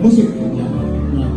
musik. Ya. Nah.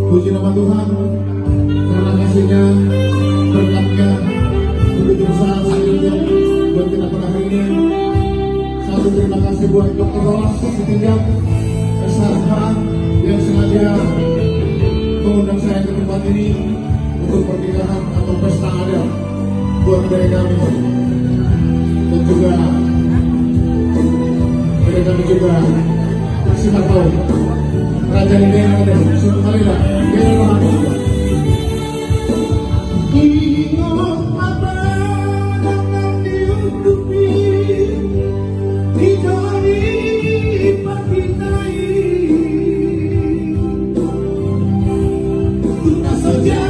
Puji nama Tuhan karena kasihnya, berkatnya begitu besar sehingga buat kita pada hari ini. Satu, terima kasih buat Dr. Rolas Sitinjak Sarhan yang sengaja mengundang saya ke tempat ini untuk pernikahan atau pesta adat buat dari kami, dan juga dari kami juga kita tahu Raja ini yang ada suatu kali lah dia yang ada. Ingat apa yang dihidupi di jari pakitai, tuna saja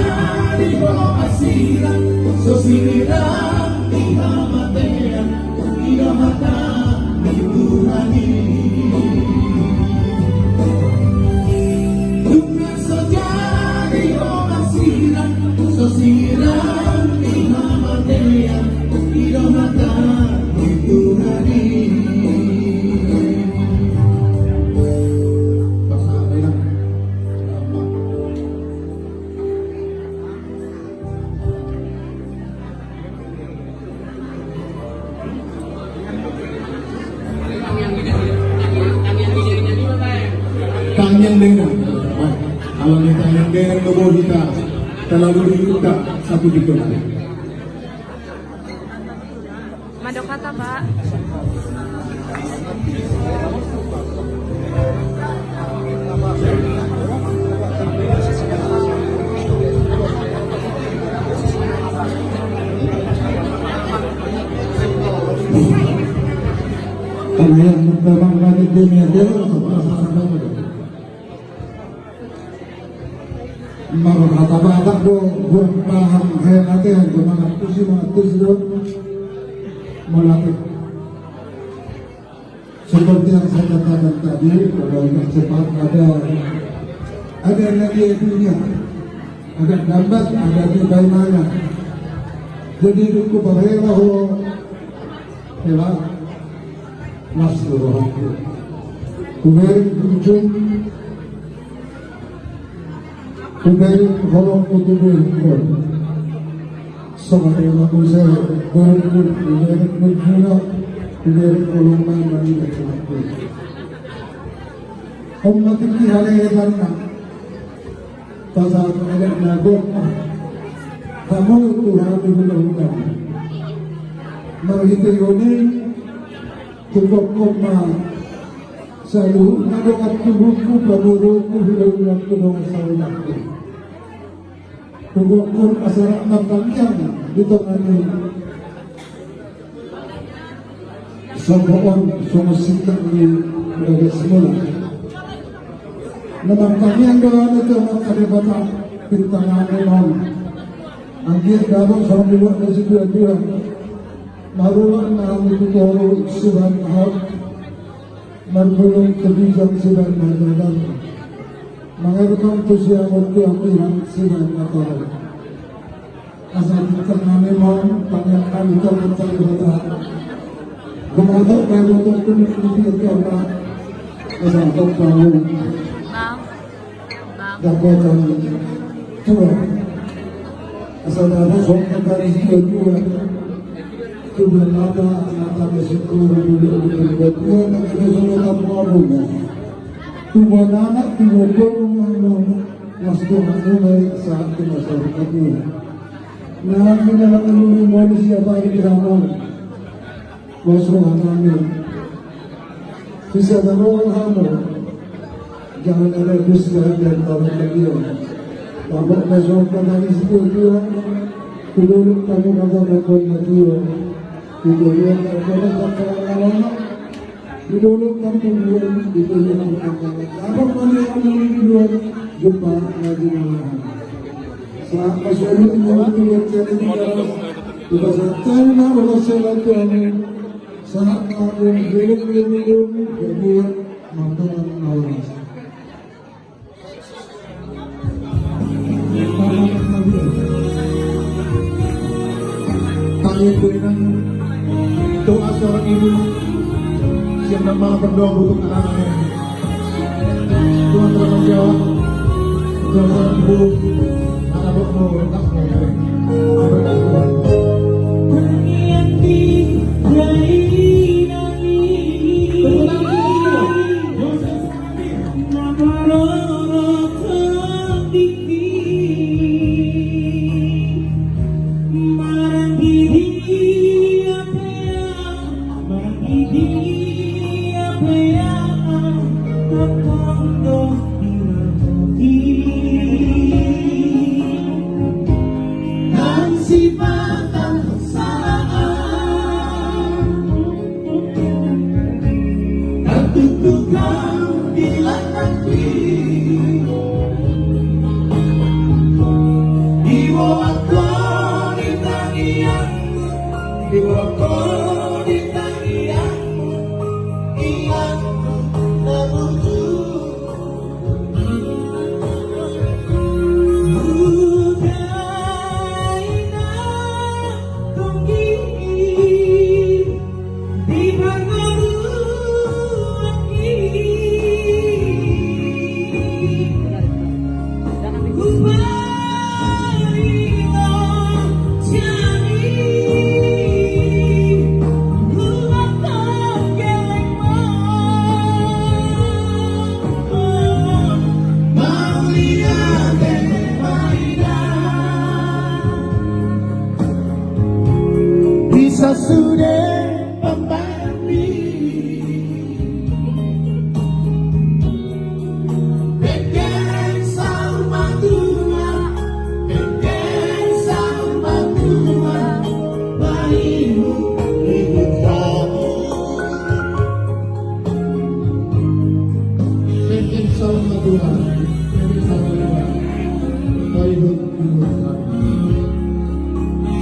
di bawah asiran sosiran di hamatean di mata di Tuhani. Sosiran di hamatean di mata di Tuhani. Tangan dengan kalau kita tangan dengan tubuh kita terlalu dibuka satu di kota. Madok kata Pak. Karena yang memang di dunia dia maka kata batak buat paham saya nanti yang mengatus dulu melatih seperti yang saya katakan tadi kalau yang cepat ada lagi dunia, ada gambar, ada di bagaimana. Jadi duku bahaya Kaya nasuluhan ko. Kubay ujung, kubay holong ko tubay ko. Sama dengan aku saya berikut berguna kubay holong na mali aku. Om mati ki hari na pasal ada nagok kamu Tuhan dibuka. Marito yoni tubok koma selalu nagok at tubuhku pamuro ko hilang ng tulong sa ulako. Tubok ko asarap ng panjang dito kami sa buong sumusikat ni Ragas Mula. Naman kami ang gawa nito ng karibatan pintangan naman. Ang ginagawa sa mga na siguro marunong na ang ituturo suban ahap, marunong kabisang suban madadan. Mga itong tusyamot ko ang ilang suban na toro. Asal kita namin mo, pangyakan ito ang karibatan. Gumawa ka nung pinipigil ka na asal itong pangyakan. Dapat ang tua asal ada soal dari kedua nada bersyukur dulu kedua kita semua tamu tua nana tua pun masuk mulai saat masyarakat ini. Nah kita nak manusia bagi zaman masuk kami bisa dalam hal jangan ada dusta dan tamak lagi. Tamak masuk ke dalam situ dia, dulu kami kata nakon dia, dulu dia kata kawan, dulu kami buat dulu kami kata. Apa mana yang dulu jumpa lagi mana? Saat masuk itu dia cari dia, kita santai na bola selatu ani. Saat kami dulu jadi mantan awal. Tayo po ng doa seorang ibu siap ng mga berdoa untuk anak-anaknya. Tuhan telah menjawab doa seorang ibu, anak-anak mau berkas mengalir. Berkat Tuhan.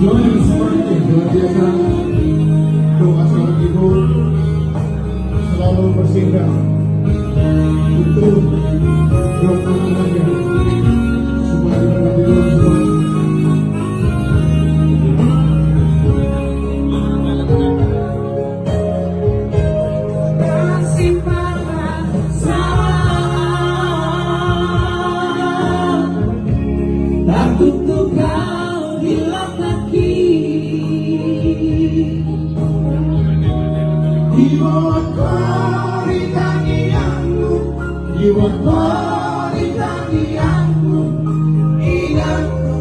Join seperti luar biasa doa seorang ibu selalu bersinggah untuk doa anaknya supaya dapat Tuhan semua. Iwan Koritanianmu, Iwan Koritanianmu, ingatku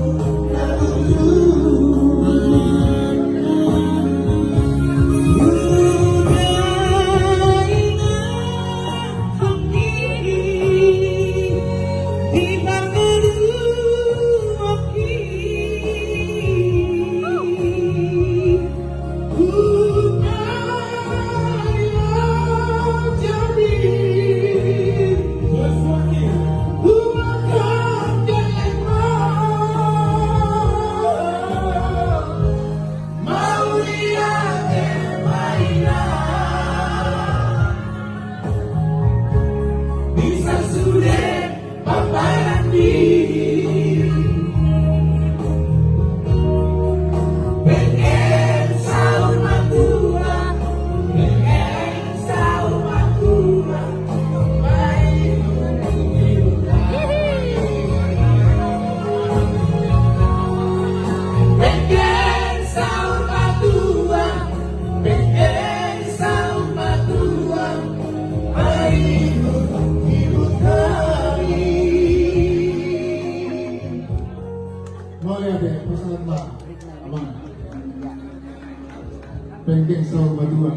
Pengkeng sahur baduan.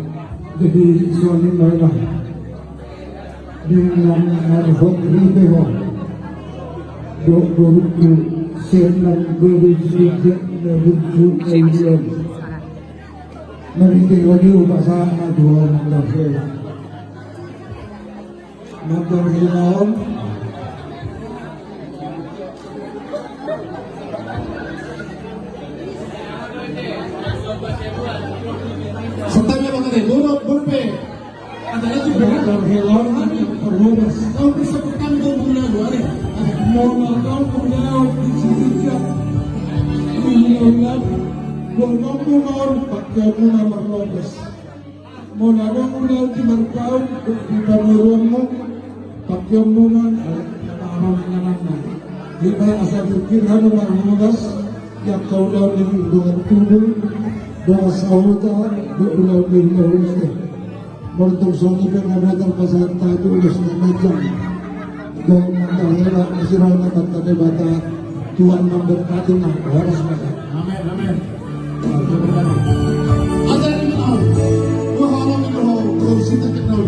Jadi suami mereka dengan marhum Ribeho Dokter Senang Berisik Berisik Alien Merintik lagi upasana dua mandafel Mandafel Sentanya mga rin, lurot, burpe. Ada lagi berat. Mandafel Terhubas Kau bisa pertama kau bulan dua rin. Mona kau kemudian di sini Miliunan Mona Mona pakai Mona Marlobes Mona Mona di Markau di Pameruanmu pakai Mona Aram-aramnya Kita asal pikir Hanu Marlobes yang kau dah lebih dengan tubuh dengan sahuta berulang lebih Mertuk suami pengabetan pasal tadi ulas memecah dan mengakhirnya istilahnya kata debata Tuhan memberkati harus mereka. Amin, amin. Ada yang tahu, wahalang itu kau sita kenal.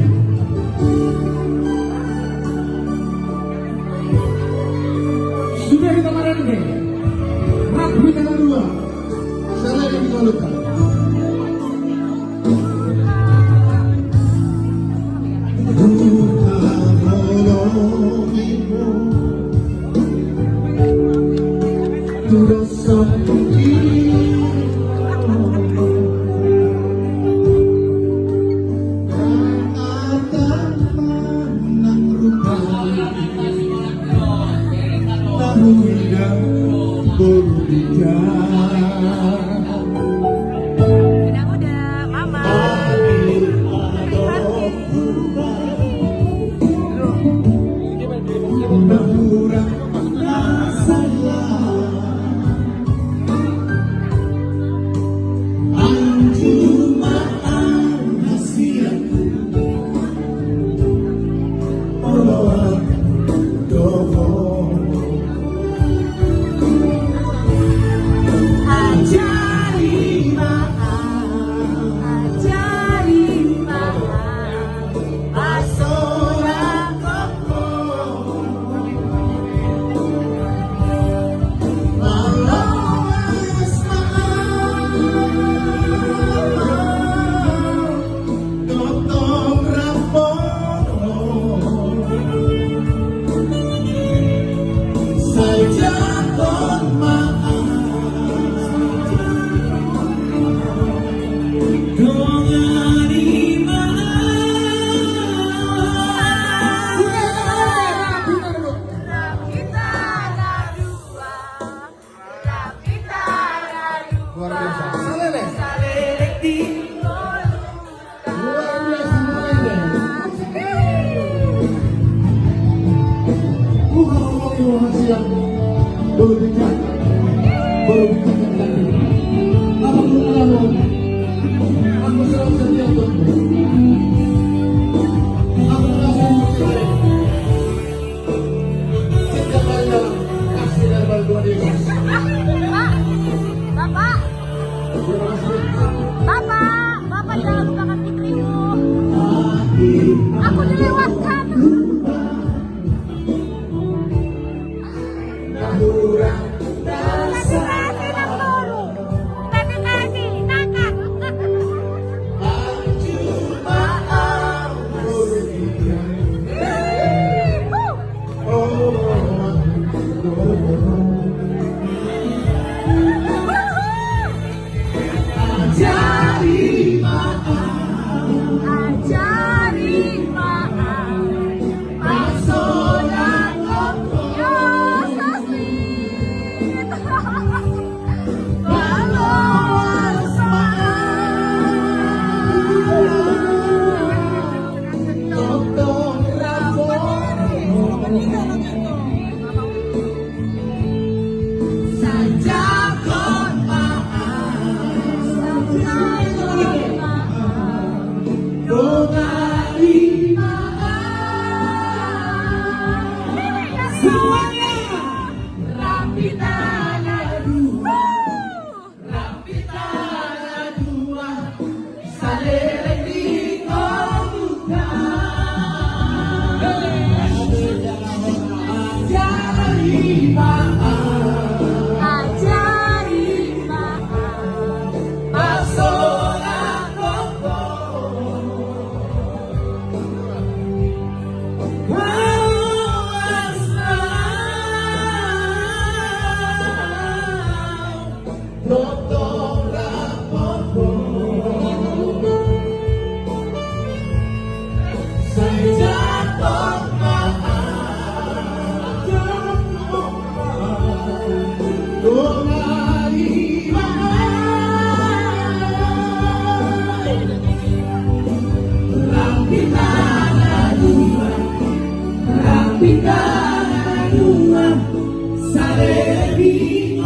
Sudah kita kemarin ini, rapi dengan dua, saya yang kita luka. Udah, Mama. Aku selalu setia untukmu.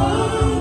Mama